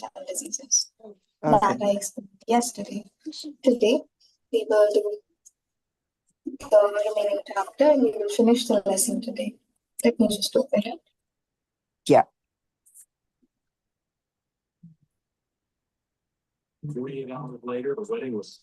lifestyle diseases Okay. that I explained yesterday. Today, we will do the remaining chapter and we will finish the lesson today. Let me just open it. Yeah. 48 hours later, the wedding was.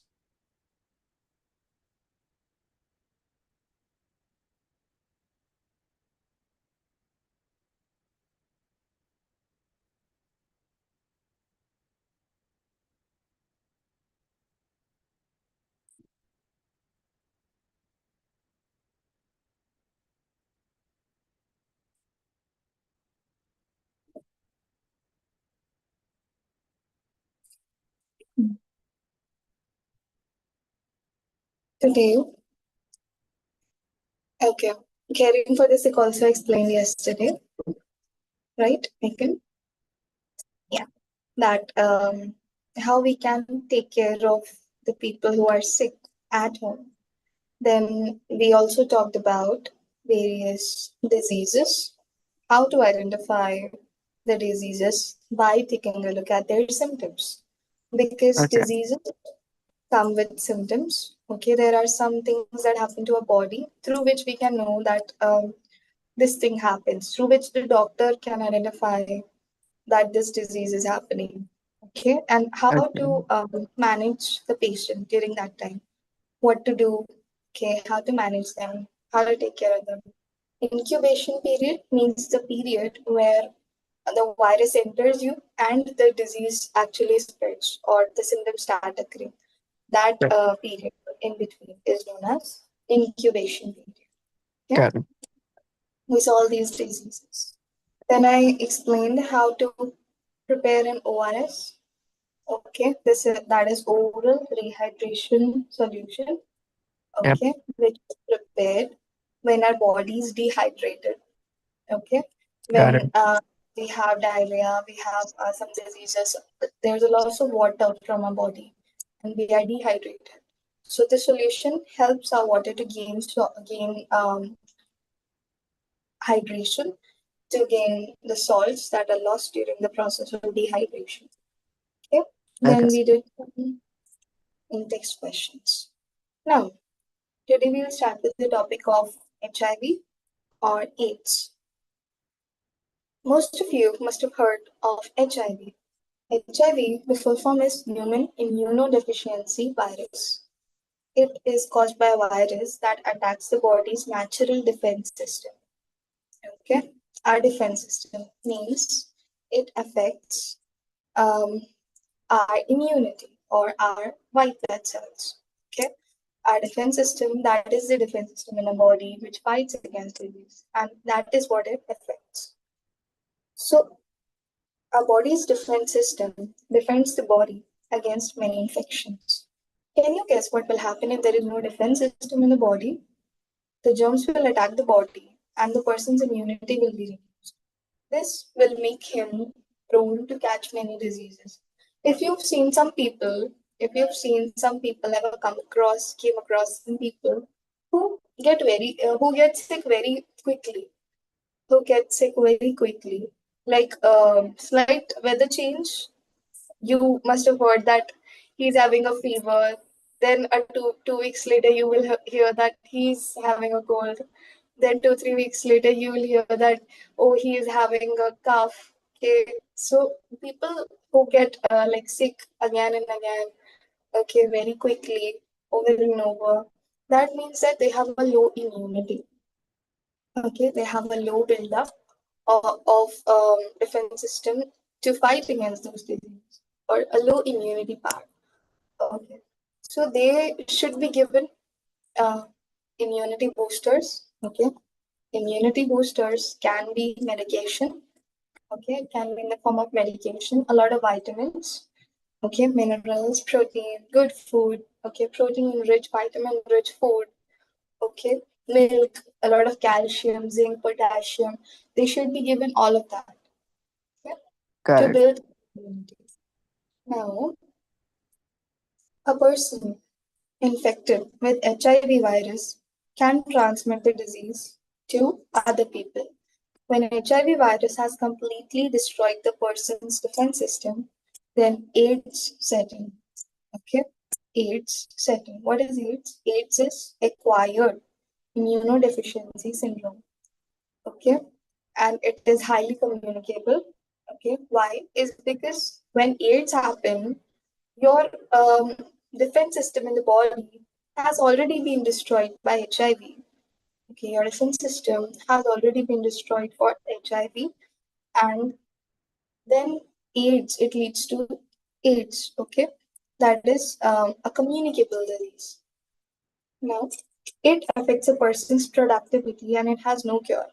Today, okay, caring for the sick also explained yesterday, right, Megan? Yeah, that how we can take care of the people who are sick at home. Then we also talked about various diseases, how to identify the diseases by taking a look at their symptoms. Because Okay. diseases come with symptoms. Okay, there are some things that happen to our body through which we can know that this thing happens, through which the doctor can identify that this disease is happening. Okay, and how Okay. to manage the patient during that time, what to do, okay, how to manage them, how to take care of them. Incubation period means the period where the virus enters you and the disease actually spreads or the symptoms start occurring. That Got period in between is known as incubation period. Okay? got it. With all these diseases. Then I explained how to prepare an ORS. Okay, that is oral rehydration solution. Yep. Okay, which is prepared when our body is dehydrated. Okay, Got it. when we have diarrhea, we have some diseases. There's a loss of water from our body, and we are dehydrated. So the solution helps our water to gain hydration, to gain the salts that are lost during the process of dehydration. Okay, Okay. then we did some in-text questions. Now, today we will start with the topic of HIV or AIDS. Most of you must have heard of HIV. HIV, the full form is Human Immunodeficiency Virus. It is caused by a virus that attacks the body's natural defense system. Okay, our defense system means it affects our immunity or our white blood cells. Okay, our defense system, that is the defense system in a body which fights against disease, and that is what it affects. So our body's defense system defends the body against many infections. Can you guess what will happen if there is no defense system in the body? The germs will attack the body and the person's immunity will be reduced. This will make him prone to catch many diseases. If you've seen some people ever came across some people who get sick very quickly, like slight weather change, you must have heard that he's having a fever. Then 2 weeks later, you will hear that he's having a cold. Then 2-3 weeks later, you will hear that he is having a cough. Okay, so people who get like sick again and again, okay, very quickly, over and over, that means that they have a low immunity. Okay, they have a low buildup of defense system to fight against those diseases, or a low immunity power. Okay, so they should be given uh, immunity boosters. Okay, immunity boosters can be medication. Okay, it can be in the form of medication, a lot of vitamins. Okay, minerals, protein, good food. Okay, protein rich, vitamin rich food. Okay, milk, a lot of calcium, zinc, potassium. They should be given all of that, okay, Got to it. build immunity. Now, a person infected with HIV virus can transmit the disease to other people. When HIV virus has completely destroyed the person's defense system, Then AIDS setting. Okay, AIDS setting. What is AIDS? AIDS is acquired immunodeficiency syndrome. Okay, and it is highly communicable. Okay, why? Is because when AIDS happen, your defense system in the body has already been destroyed by HIV. Okay, your defense system has already been destroyed for HIV, and then AIDS, it leads to AIDS. Okay, that is a communicable disease. Now, it affects a person's productivity and it has no cure.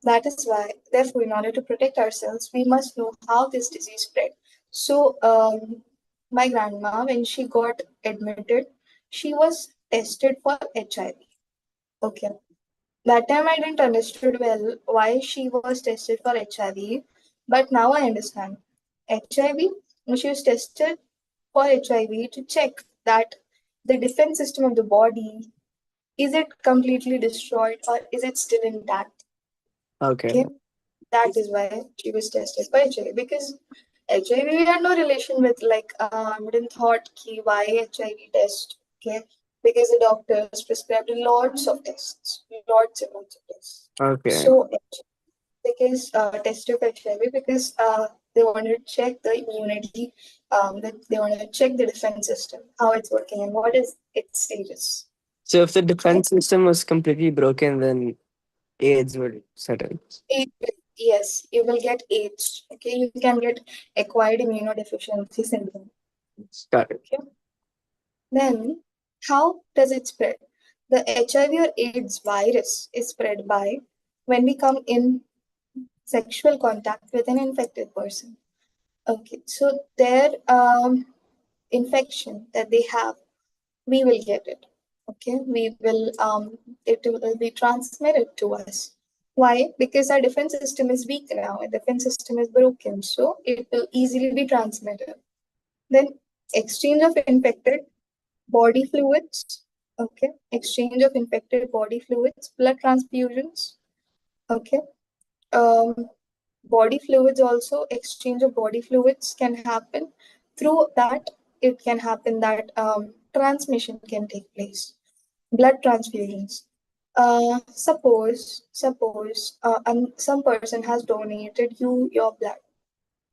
That is why, therefore, in order to protect ourselves, we must know how this disease spread. So, my grandma, when she got admitted, she was tested for HIV. Okay. That time I didn't understood well why she was tested for HIV, but now I understand. HIV, she was tested for HIV to check that the defense system of the body, is it completely destroyed or is it still intact? Okay. Okay. That is why she was tested for HIV because HIV we had no relation with we didn't thought ki why HIV test. Okay. Because the doctors prescribed lots of tests, lots and lots of tests. Okay. So because tested for HIV because they wanted to check the immunity, that they wanted to check the defense system, how it's working and what is its status. So if the defense system was completely broken, then AIDS would set in. Yes, you will get AIDS. Okay, you can get acquired immunodeficiency syndrome. Got it. Okay. Then, how does it spread? The HIV or AIDS virus is spread by when we come in sexual contact with an infected person. Okay, so their infection that they have, we will get it. Okay, we will it will be transmitted to us. Why? Because our defense system is weak now, our defense system is broken, so it will easily be transmitted. Then exchange of infected body fluids. Okay, exchange of infected body fluids, blood transfusions. Okay, um, body fluids also, exchange of body fluids can happen. Through that, it can happen that transmission can take place. Blood transfusions. Suppose some person has donated you your blood.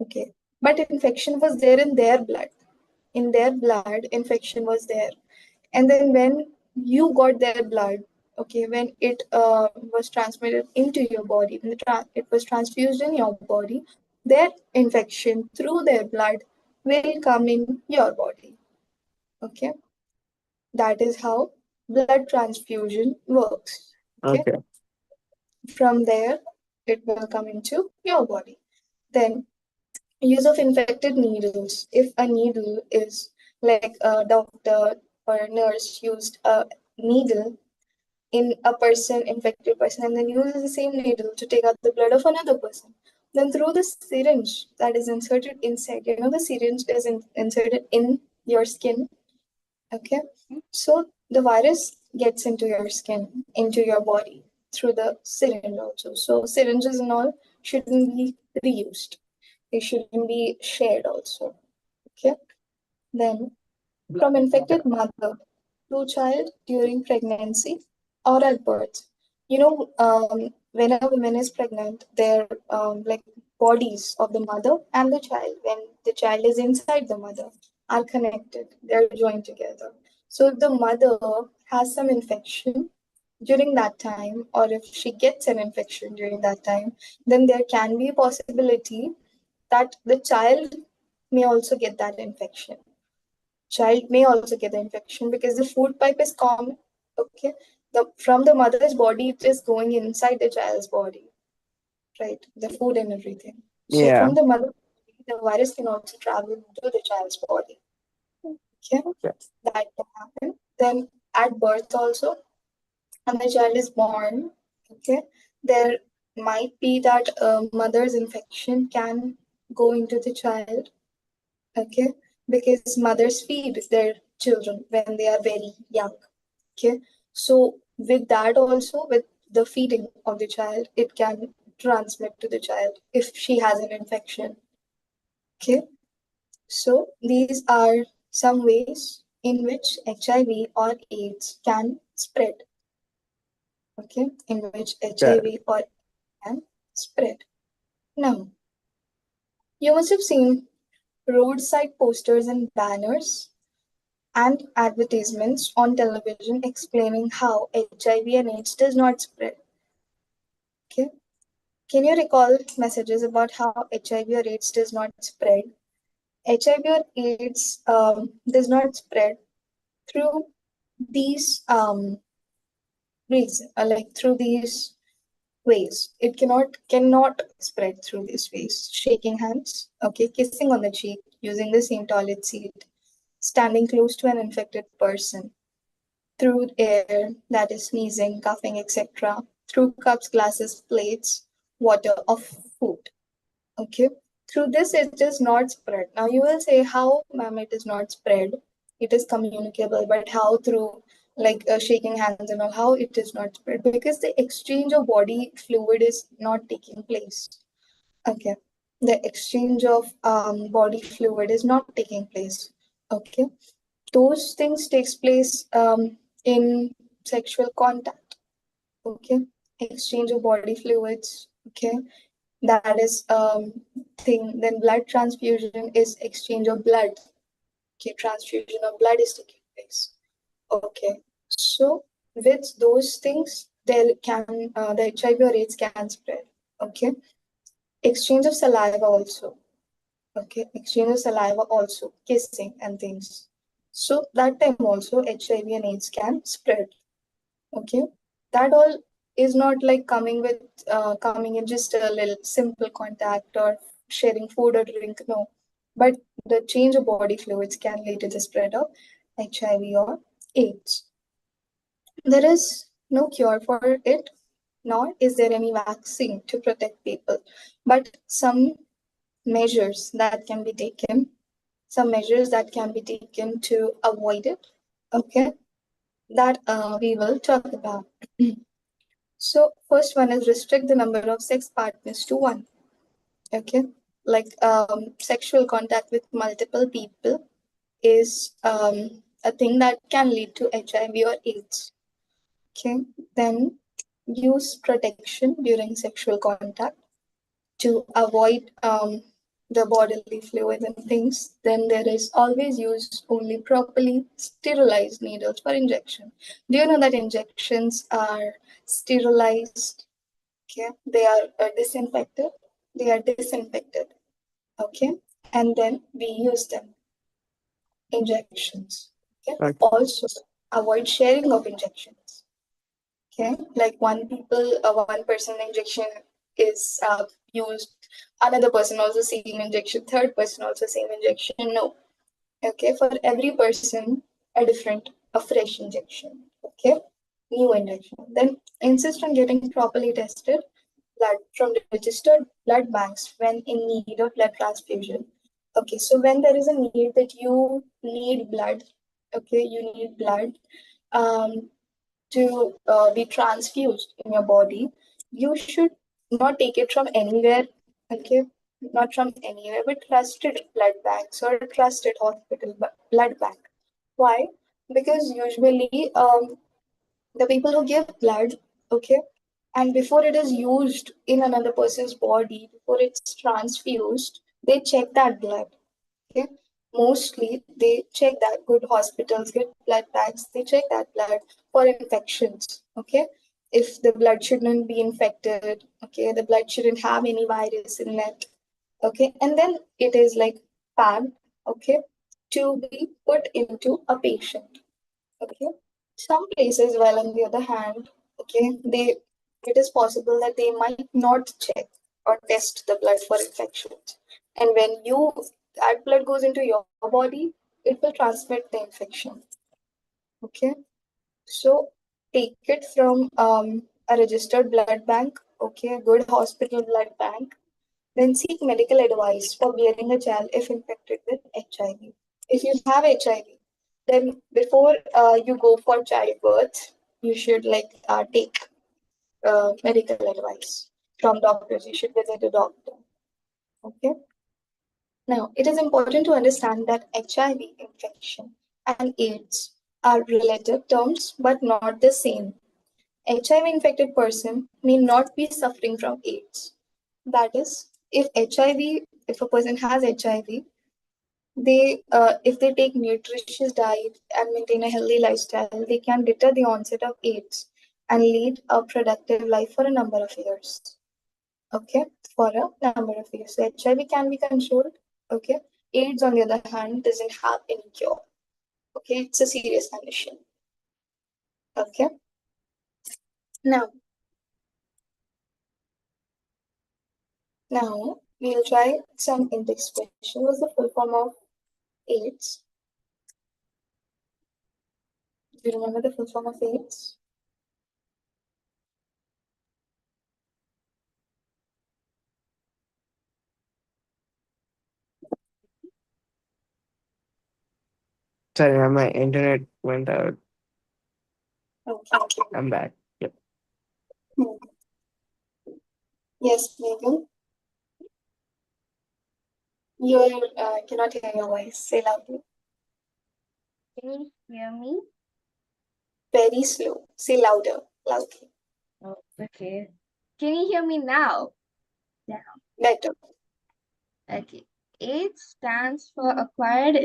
Okay, but infection was there in their blood. In their blood, infection was there, and then when you got their blood, okay, when it was transmitted into your body, when it was transfused in your body, their infection through their blood will come in your body. Okay, that is how blood transfusion works. Okay, Okay. from there it will come into your body. Then use of infected needles. If a needle is like a doctor or a nurse used a needle in a person, infected person, and then uses the same needle to take out the blood of another person, then through the syringe that is inserted inside, the syringe is inserted in your skin. Okay, so the virus gets into your skin, into your body through the syringe also. So syringes and all shouldn't be reused. They shouldn't be shared also. Okay. Then from infected mother to child during pregnancy or at birth. When a woman is pregnant, their bodies of the mother and the child, when the child is inside the mother, are connected. They're joined together. So if the mother has some infection during that time, or if she gets an infection during that time, then there can be a possibility that the child may also get that infection. Child may also get the infection because the food pipe is common. Okay, from the mother's body it is going inside the child's body, right? The food and everything. So Yeah. from the mother, the virus can also travel to the child's body. Okay, that can happen. Then at birth also, when the child is born, okay, there might be that mother's infection can go into the child. Okay, because mothers feed their children when they are very young. Okay, so with that also, with the feeding of the child, it can transmit to the child if she has an infection. Okay, So these are some ways in which HIV or AIDS can spread. Okay, in which Yeah. HIV or can spread. Now, you must have seen roadside posters and banners and advertisements on television explaining how HIV and AIDS does not spread. Okay, can you recall messages about how HIV or AIDS does not spread? HIV or AIDS does not spread through these reasons, like through these ways. It cannot spread through these ways. Shaking hands, okay, kissing on the cheek, using the same toilet seat, standing close to an infected person, through air, that is sneezing, coughing, etc., through cups, glasses, plates, water, or food. Okay. Through this, it is not spread. Now you will say, how, ma'am, it is not spread? It is communicable, but how through like shaking hands and all, how it is not spread? Because the exchange of body fluid is not taking place. Okay. The exchange of body fluid is not taking place. Okay. Those things takes place in sexual contact. Okay. Exchange of body fluids. Okay, that is thing. Then blood transfusion is exchange of blood. Okay, transfusion of blood is taking place. Okay, so with those things there can the HIV or AIDS can spread. Okay, exchange of saliva also. Okay, exchange of saliva also, kissing and things. So that time also HIV and AIDS can spread. Okay, that all is not like coming in just a little simple contact or sharing food or drink. No, but the change of body fluids can lead to the spread of HIV or AIDS. There is no cure for it, nor is there any vaccine to protect people, but some measures that can be taken, some measures that can be taken to avoid it. Okay, that we will talk about. So first one is restrict the number of sex partners to one. Okay, like sexual contact with multiple people is a thing that can lead to HIV or AIDS. Okay, then use protection during sexual contact to avoid the bodily fluid and things. Then there is always use only properly sterilized needles for injection. Do you know that injections are sterilized? Okay, they are disinfected. They are disinfected. Okay, and then we use them injections. Okay, Right. also avoid sharing of injections. Okay, like one person injection is used, another person also same injection, third person also same injection. No. Okay, for every person a fresh injection. Okay, new injection. Then insist on getting properly tested blood from registered blood banks when in need of blood transfusion. Okay, so when there is a need that you need blood, okay, you need blood um, to be transfused in your body, you should not take it from anywhere, okay, not from anywhere, but trusted blood banks or trusted hospital blood bank. Why? Because usually the people who give blood, okay, and before it is used in another person's body, before it's transfused, they check that blood. Okay, mostly they check that. Good hospitals, good blood banks, they check that blood for infections. Okay, if the blood shouldn't be infected, okay, the blood shouldn't have any virus in it. Okay, and then it is like packed, okay, to be put into a patient. Okay, some places, while on the other hand, okay, it is possible that they might not check or test the blood for infections. And when that blood goes into your body, it will transmit the infection. Okay, so take it from a registered blood bank, okay, a good hospital blood bank. Then seek medical advice for bearing a child if infected with HIV. If you have HIV, then before you go for childbirth, you should take medical advice from doctors. You should visit a doctor. Okay. Now, it is important to understand that HIV infection and AIDS are relative terms but not the same. HIV infected person may not be suffering from AIDS. That is, if a person has HIV, if they take nutritious diet and maintain a healthy lifestyle, they can deter the onset of AIDS and lead a productive life for a number of years. Okay, for a number of years. So HIV can be controlled. Okay, AIDS on the other hand doesn't have any cure. Okay, it's a serious condition. Okay, now we'll try some index question. What's the full form of AIDS? Do you remember the full form of AIDS? Sorry, my internet went out. Okay. I'm back. Yep. Hmm. Yes, Megan. You cannot hear your voice. Say loudly. Can you hear me? Very slow. Say louder. Loudly. Oh, okay. Can you hear me now? Better. Okay. AIDS stands for acquired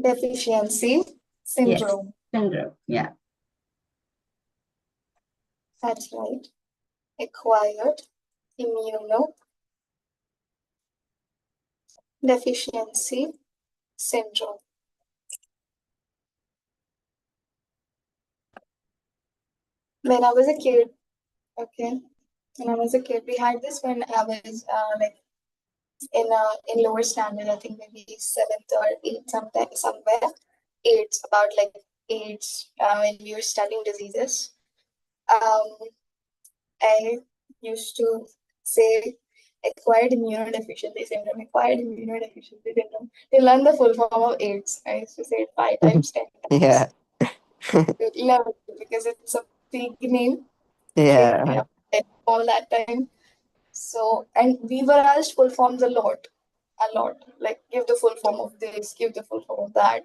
Deficiency syndrome. syndrome. Yeah. That's right. Acquired immunodeficiency syndrome. When I was a kid, okay, when I was a kid, we had this when I was like in lower standard, I think maybe seventh or eighth, sometime somewhere. AIDS about like AIDS when we were studying diseases. I used to say acquired immunodeficiency syndrome, acquired immunodeficiency syndrome. To learn the full form of AIDS, I used to say it 5 times, 10 times. Yeah. Love it because it's a big name. Yeah. Okay, yeah, all that time. So, and we were asked full forms a lot. Like, give the full form of this, give the full form of that.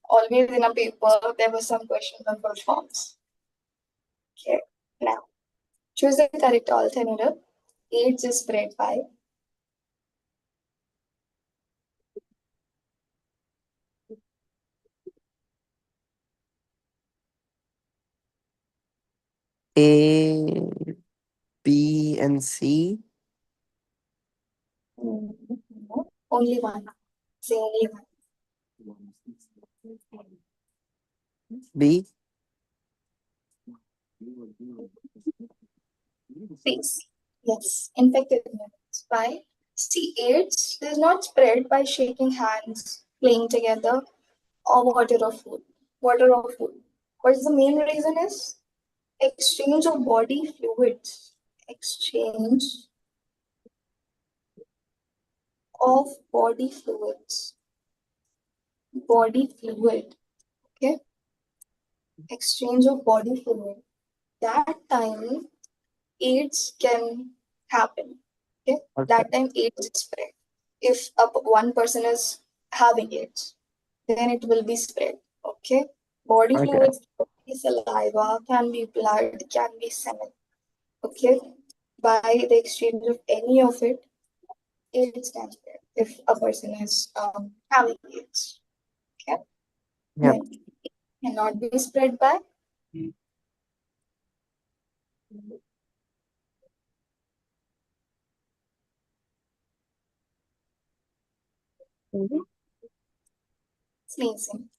Always in a paper, there were some questions on full forms. Okay, now choose the correct alternative. AIDS is spread by A, B, and C. only one. Say only one. B. Please. Yes, infected humans. Why? See, AIDS is not spread by shaking hands, playing together, or water or food. Water or food. What is the main reason is exchange of body fluids. Exchange of body fluids. Body fluid. Okay. Exchange of body fluid. That time AIDS can happen. Okay. Okay. That time AIDS is spread. If one person is having AIDS, then it will be spread. Okay. Body Okay. fluids can be saliva, can be blood, can be semen. Okay. By the exchange of any of it, AIDS can spread if a person is having AIDS. Okay. Yep. Then it cannot be spread by sneezing.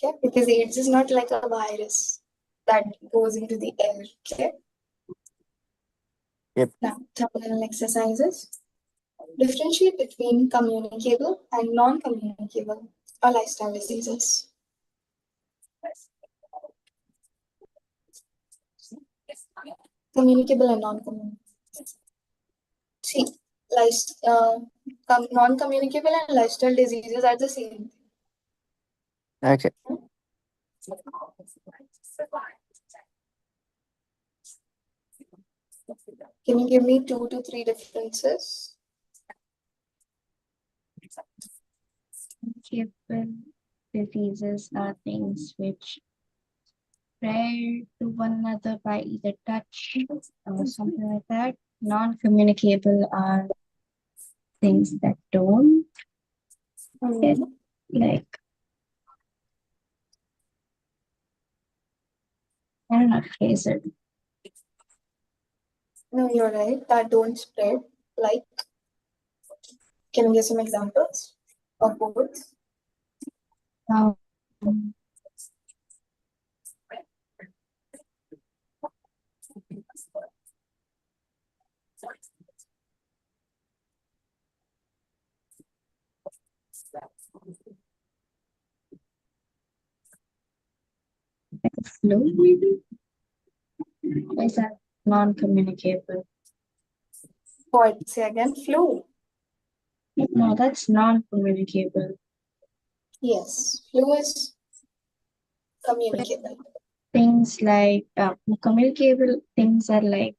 Okay. Because AIDS is not like a virus that goes into the air. Okay. Yep. Now, terminal exercises. Differentiate between communicable and non-communicable or lifestyle diseases. Communicable and non-communicable. See, non-communicable and lifestyle diseases are the same. Okay. Can you give me 2 to 3 differences? Communicable diseases are things which spread to one another by either touch or something like that. Non-communicable are things that don't get Mhm. like I don't know, phrase it. No, you're right. That don't spread. Like, can you give some examples of both? Um, flu maybe? Or is that non-communicable? What? Say again. Flu. No, that's non-communicable. Yes, flu is communicable. Things like communicable things are like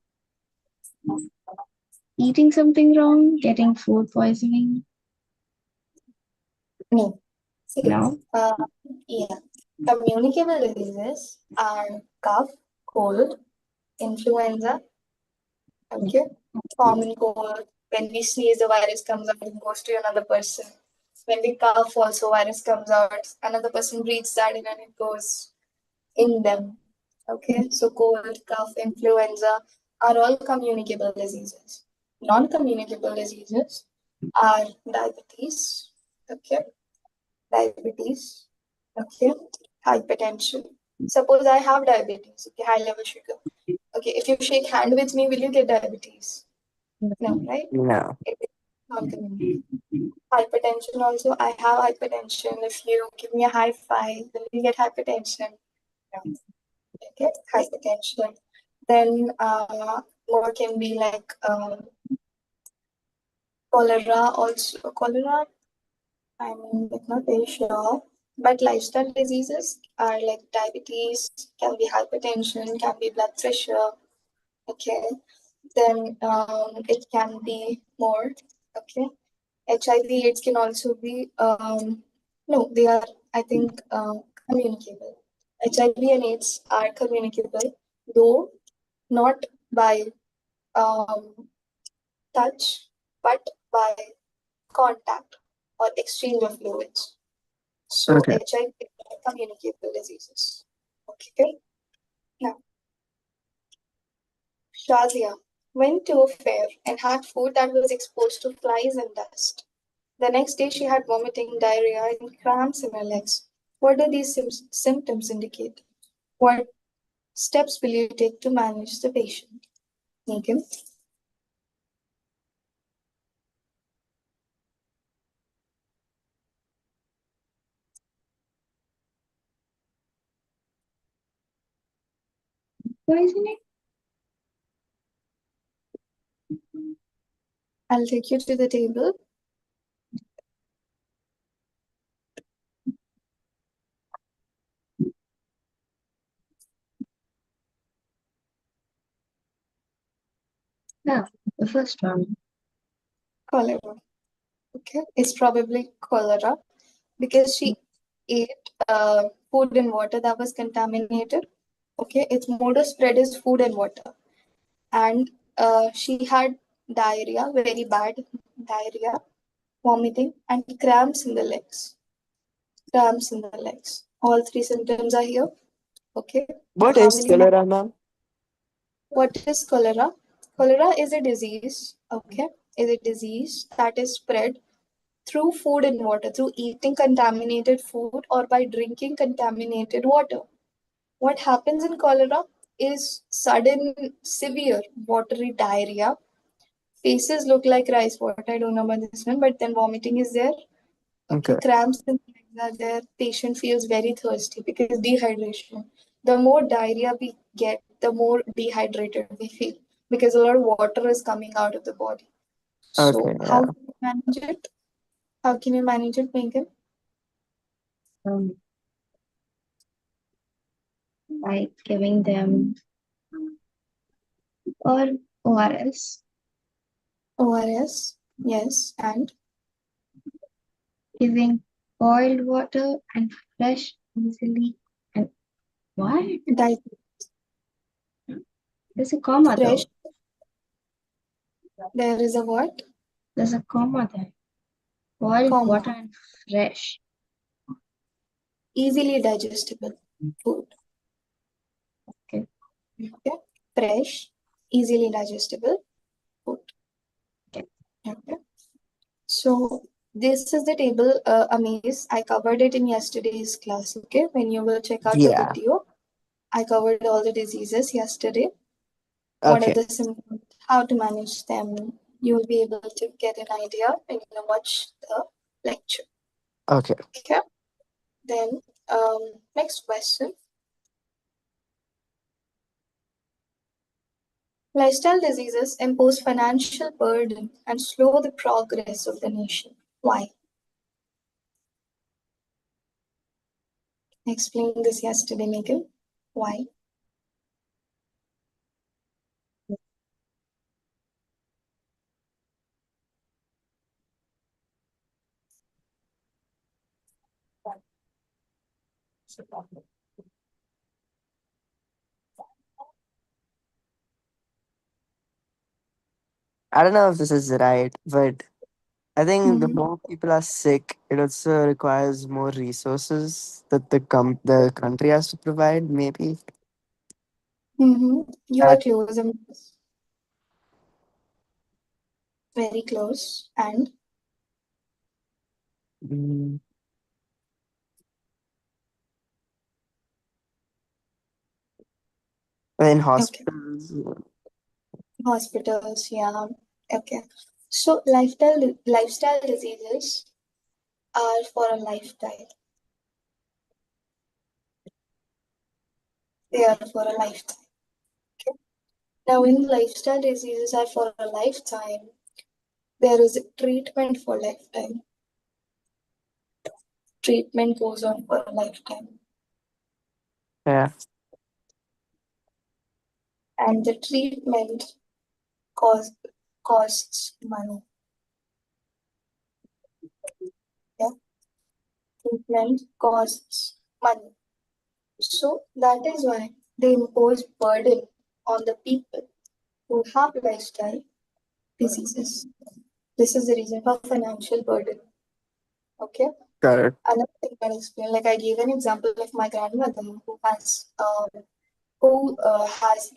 eating something wrong, getting food poisoning. No. See, No, yeah. Communicable diseases are cough, cold, influenza, okay? Common cold. When we sneeze, the virus comes out and goes to another person. When we cough, also virus comes out. Another person breathes that in and it goes in them. Okay, so cold, cough, influenza are all communicable diseases. Non-communicable diseases are diabetes. Okay, diabetes. Okay, hypertension. Suppose I have diabetes. Okay, high level sugar. Okay, if you shake hand with me, will you get diabetes? No, right? No. It is non-communicable. Hypertension also. I have hypertension. If you give me a high five, will you get hypertension? No. Okay, hypertension. Then more can be like cholera also. Cholera, I'm like not very sure. But lifestyle diseases are like diabetes, can be hypertension, can be blood pressure. Okay. Then it can be more. Okay. HIV AIDS can also be no, they are I think communicable. HIV and AIDS are communicable, though not by um, touch, but by contact or exchange of fluids. So Okay. HIV are communicable diseases. Okay. Now, Shazia went to a fair and had food that was exposed to flies and dust. The next day, she had vomiting, diarrhea, and cramps in her legs. What do these symptoms indicate? What steps will you take to manage the patient? Megan? poisoning. I'll take you to the table. Yeah, the first one. Cholera. Okay, it's probably cholera because she ate food and water that was contaminated. Okay, its mode of spread is food and water, and she had diarrhea, very bad diarrhea, vomiting, and cramps in the legs. Cramps in the legs. All three symptoms are here. Okay, What how is will you cholera, ma'am? What is cholera? Cholera is a disease, okay, is a disease that is spread through food and water, through eating contaminated food or by drinking contaminated water. What happens in cholera is sudden, severe watery diarrhea. Faces look like rice water. I don't know about this one, but then vomiting is there. Okay, Okay. cramps in the legs are there. Patient feels very thirsty because dehydration. The more diarrhea we get, the more dehydrated we feel because a lot of water is coming out of the body. So Okay. how Yeah. can you manage it? How can you manage it, Megan? Um, by giving them or ORS, ORS, yes, and giving boiled water and fresh easily. And what? di- There's a comma fresh. though. There is a what? There's a comma there. Boiled Comma. water and fresh. Easily digestible food. Okay. Okay. Fresh, easily digestible food. Okay. Okay. So this is the table, Amaze. I covered it in yesterday's class. Okay. When you will check out the Yeah. video, I covered all the diseases yesterday. What are Okay. the symptoms? How to manage them? You will be able to get an idea when you watch the lecture. Okay. Okay. Then next question. Lifestyle diseases impose financial burden and slow the progress of the nation. Why? I explained this yesterday, Megan. Why? I don't know if this is right, but I think the Mm-hmm. more people are sick, it also requires more resources that the country has to provide. Maybe Mm-hmm. You are that. close. Very close. And Mm, in okay, hospitals. hospitals. Yeah. Okay. So lifestyle diseases are for a lifetime. They are for a lifetime. Okay. Now, when lifestyle diseases are for a lifetime, there is a treatment for lifetime. Treatment goes on for a lifetime. Yeah. And the treatment cost, costs money. Yeah? Treatment costs money. So that is why they impose burden on the people who have lifestyle diseases. This is the reason for financial burden. Okay. Got it. Another thing I'll explain, like I gave an example of my grandmother who has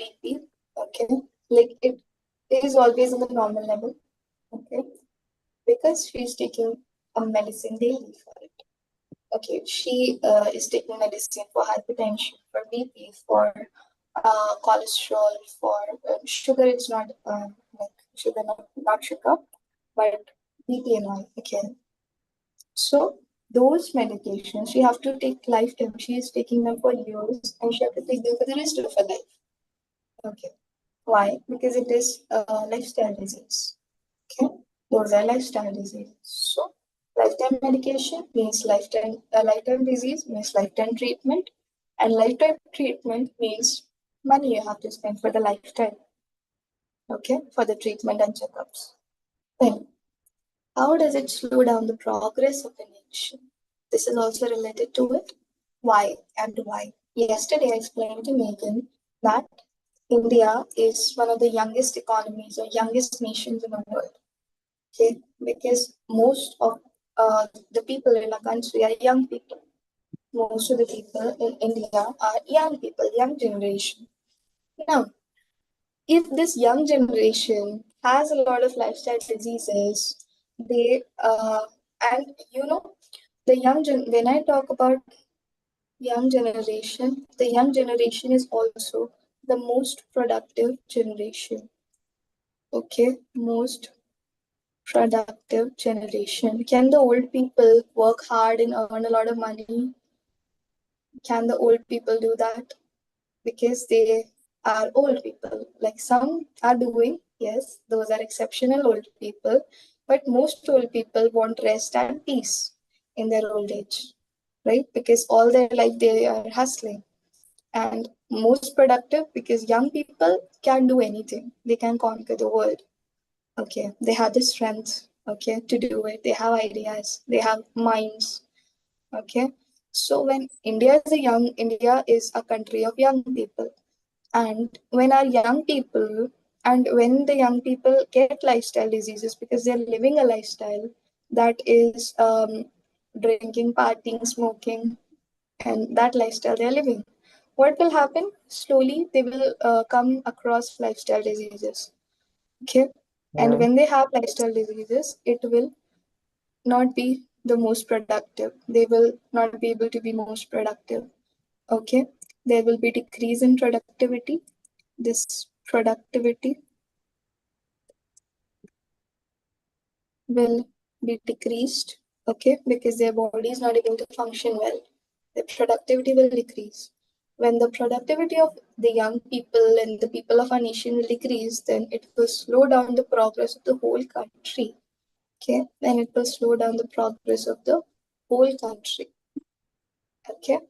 BP. Okay, like it is always in the normal level. Okay, because she's taking a medicine daily for it. Okay, she is taking medicine for hypertension, for BP, for cholesterol, for sugar. It's not like sugar, not sugar, but BP and all. Okay, so those medications she have to take lifetime. She is taking them for years, and she have to take them for the rest of her life. Okay, why? Because it is a lifestyle disease. Okay, those are lifestyle diseases. So lifetime medication means lifetime disease means lifetime treatment, and lifetime treatment means money you have to spend for the lifetime. Okay, for the treatment and checkups. Then, how does it slow down the progress of the nation? This is also related to it. Why and why? Yesterday, I explained to Megan that India is one of the youngest economies or youngest nations in the world. Okay, because most of the people in our country are young people. Most of the people in India are young people, young generation. Now, if this young generation has a lot of lifestyle diseases, they and the when I talk about the young generation is also the most productive generation. Okay, most productive generation. Can the old people work hard and earn a lot of money? Can the old people do that? Because they are old people. Like some are doing, yes, those are exceptional old people, but most old people want rest and peace in their old age, right? Because all their life they are hustling. And most productive because young people can do anything. They can conquer the world. Okay, they have the strength, okay, to do it. They have ideas, they have minds. Okay, so when India is a country of young people, and when our young people, and when the young people get lifestyle diseases because they're living a lifestyle that is drinking, partying, smoking, and that lifestyle they're living, what will happen? Slowly they will come across lifestyle diseases. Okay, and Yeah. when they have lifestyle diseases, it will not be the most productive. They will not be able to be most productive. Okay, there will be decrease in productivity. This productivity will be decreased. Okay, because their body is not able to function well. The productivity will decrease. When the productivity of the young people and the people of our nation will decrease, then it will slow down the progress of the whole country. Okay, then it will slow down the progress of the whole country. Okay,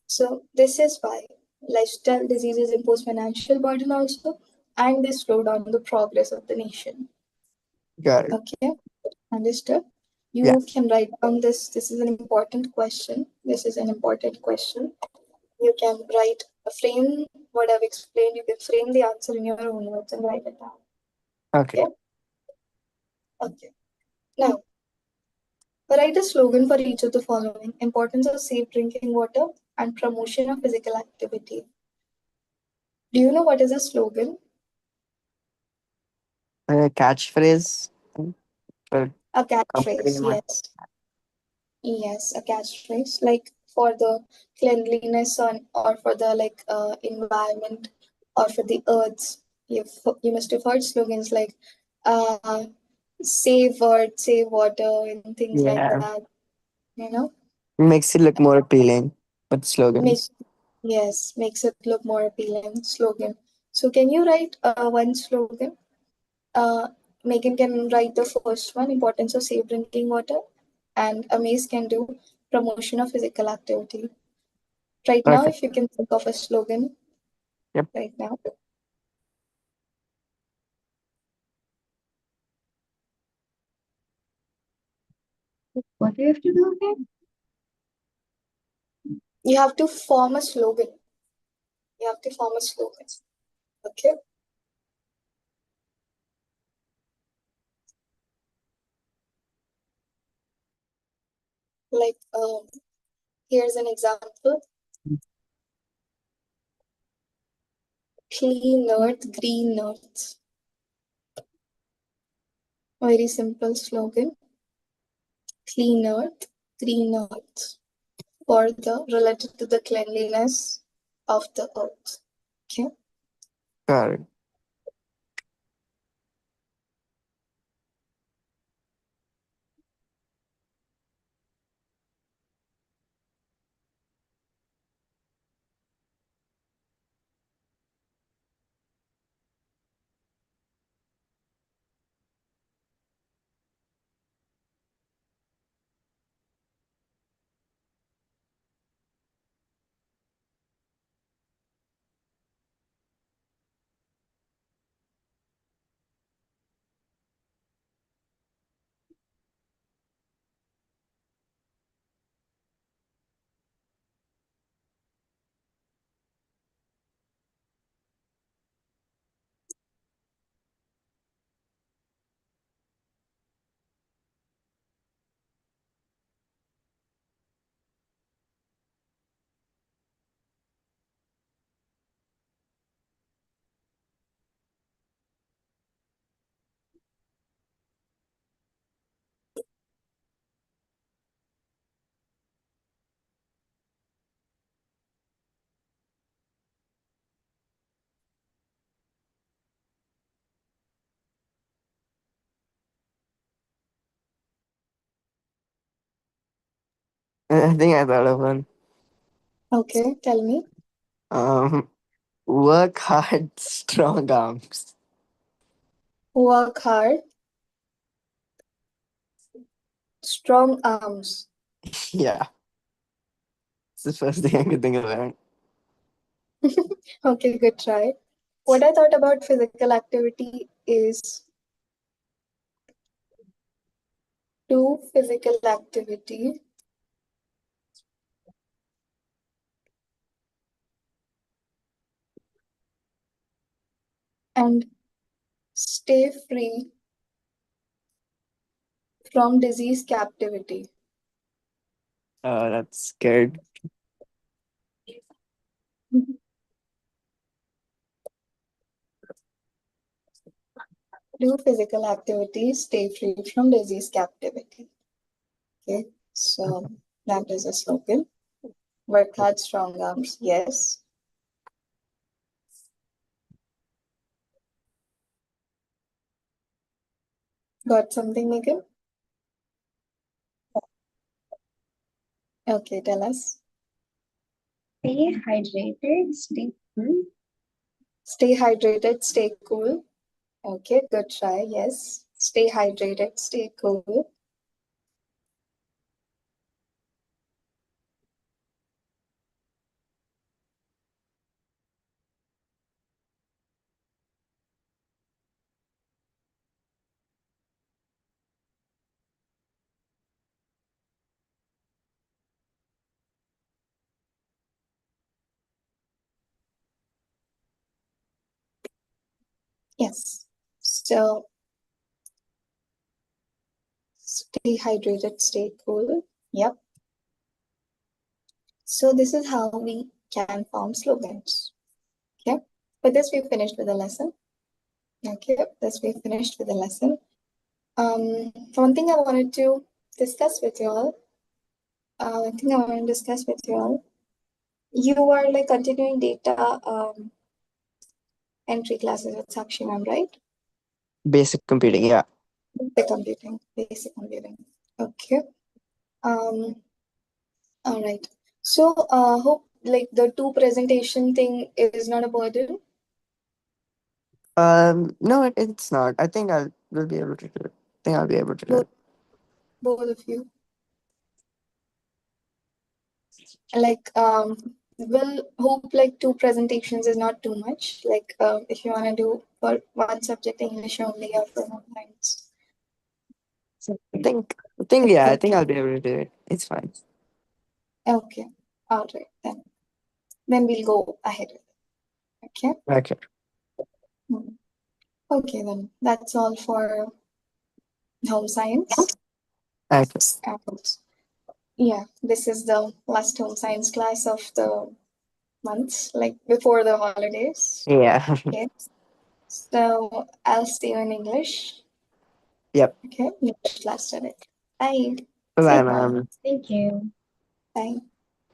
so this is why lifestyle diseases impose financial burden also, and they slow down the progress of the nation. Got it. Okay, understood? Yeah. You can write down this. This is an important question. This is an important question. You can write a frame what I've explained. You can frame the answer in your own words and write it down. Okay. Okay. Okay. Now, write a slogan for each of the following: importance of safe drinking water and promotion of physical activity. Do you know what is a slogan? A catchphrase for A company. catchphrase, yes. Yes, a catchphrase like for the cleanliness on or for the environment or for the earths. You must have heard slogans like uh save earth, save water and things like Yeah. that, you know? Makes it look more appealing with Make slogans. yes, makes it look more appealing slogan. So can you write one slogan? Uh Megan can write the first one, importance of safe drinking water, and Amaze can do promotion of physical activity. Right now, Okay. if you can think of a slogan Yep. right now, What do you have to do again? you have to form a slogan. You have to form a slogan. Okay. Like, here's an example: clean earth, green earth. Very simple slogan: clean earth, green earth. For the related to the cleanliness of the earth. Okay. Got it. I think I thought of one. Okay. Tell me. Um, work hard, strong arms. Work hard, strong arms. Yeah, it's the first thing I could think of. That. Okay, good try. What I thought about physical activity is do physical activity and stay free from disease captivity. That's good. Do physical activity, stay free from disease captivity. Okay, so that is a slogan. Work hard, strong arms. Yes. Got something, Megan? Okay, tell us. Stay hydrated, stay cool. Stay hydrated, stay cool. Okay, good try. Yes. Stay hydrated, stay cool. Yes. So stay hydrated, stay cool. Yep. So this is how we can form slogans. Okay. With this, we finished with the lesson. Okay. This we finished with the lesson. One thing I wanted to discuss with you all. One thing I want to discuss with you all. You are like continuing data entry classes with Sakshi ma'am, right? Basic computing, yeah. Basic computing. Basic computing. Okay. Um. All right. So, hope like the two presentation thing is not a burden. No, it's not. I think will be able to do it. I think I'll be able to do Both, it. both of you. Like, will hope like two presentations is not too much. Like, if you want to do for one subject English only or for home science. Yeah, I Okay. think I'll be able to do it. It's fine. Okay. All right then. Then we'll go ahead with it. Okay. Okay. Hmm. Okay then. That's all for home science. Okay. And yeah, this is the last home science class of the month, like before the holidays. Yeah. Okay. So I'll see you in English. Yep. Okay. Next class today. Bye. Bye Say bye, bye. ma'am. Thank you. Bye.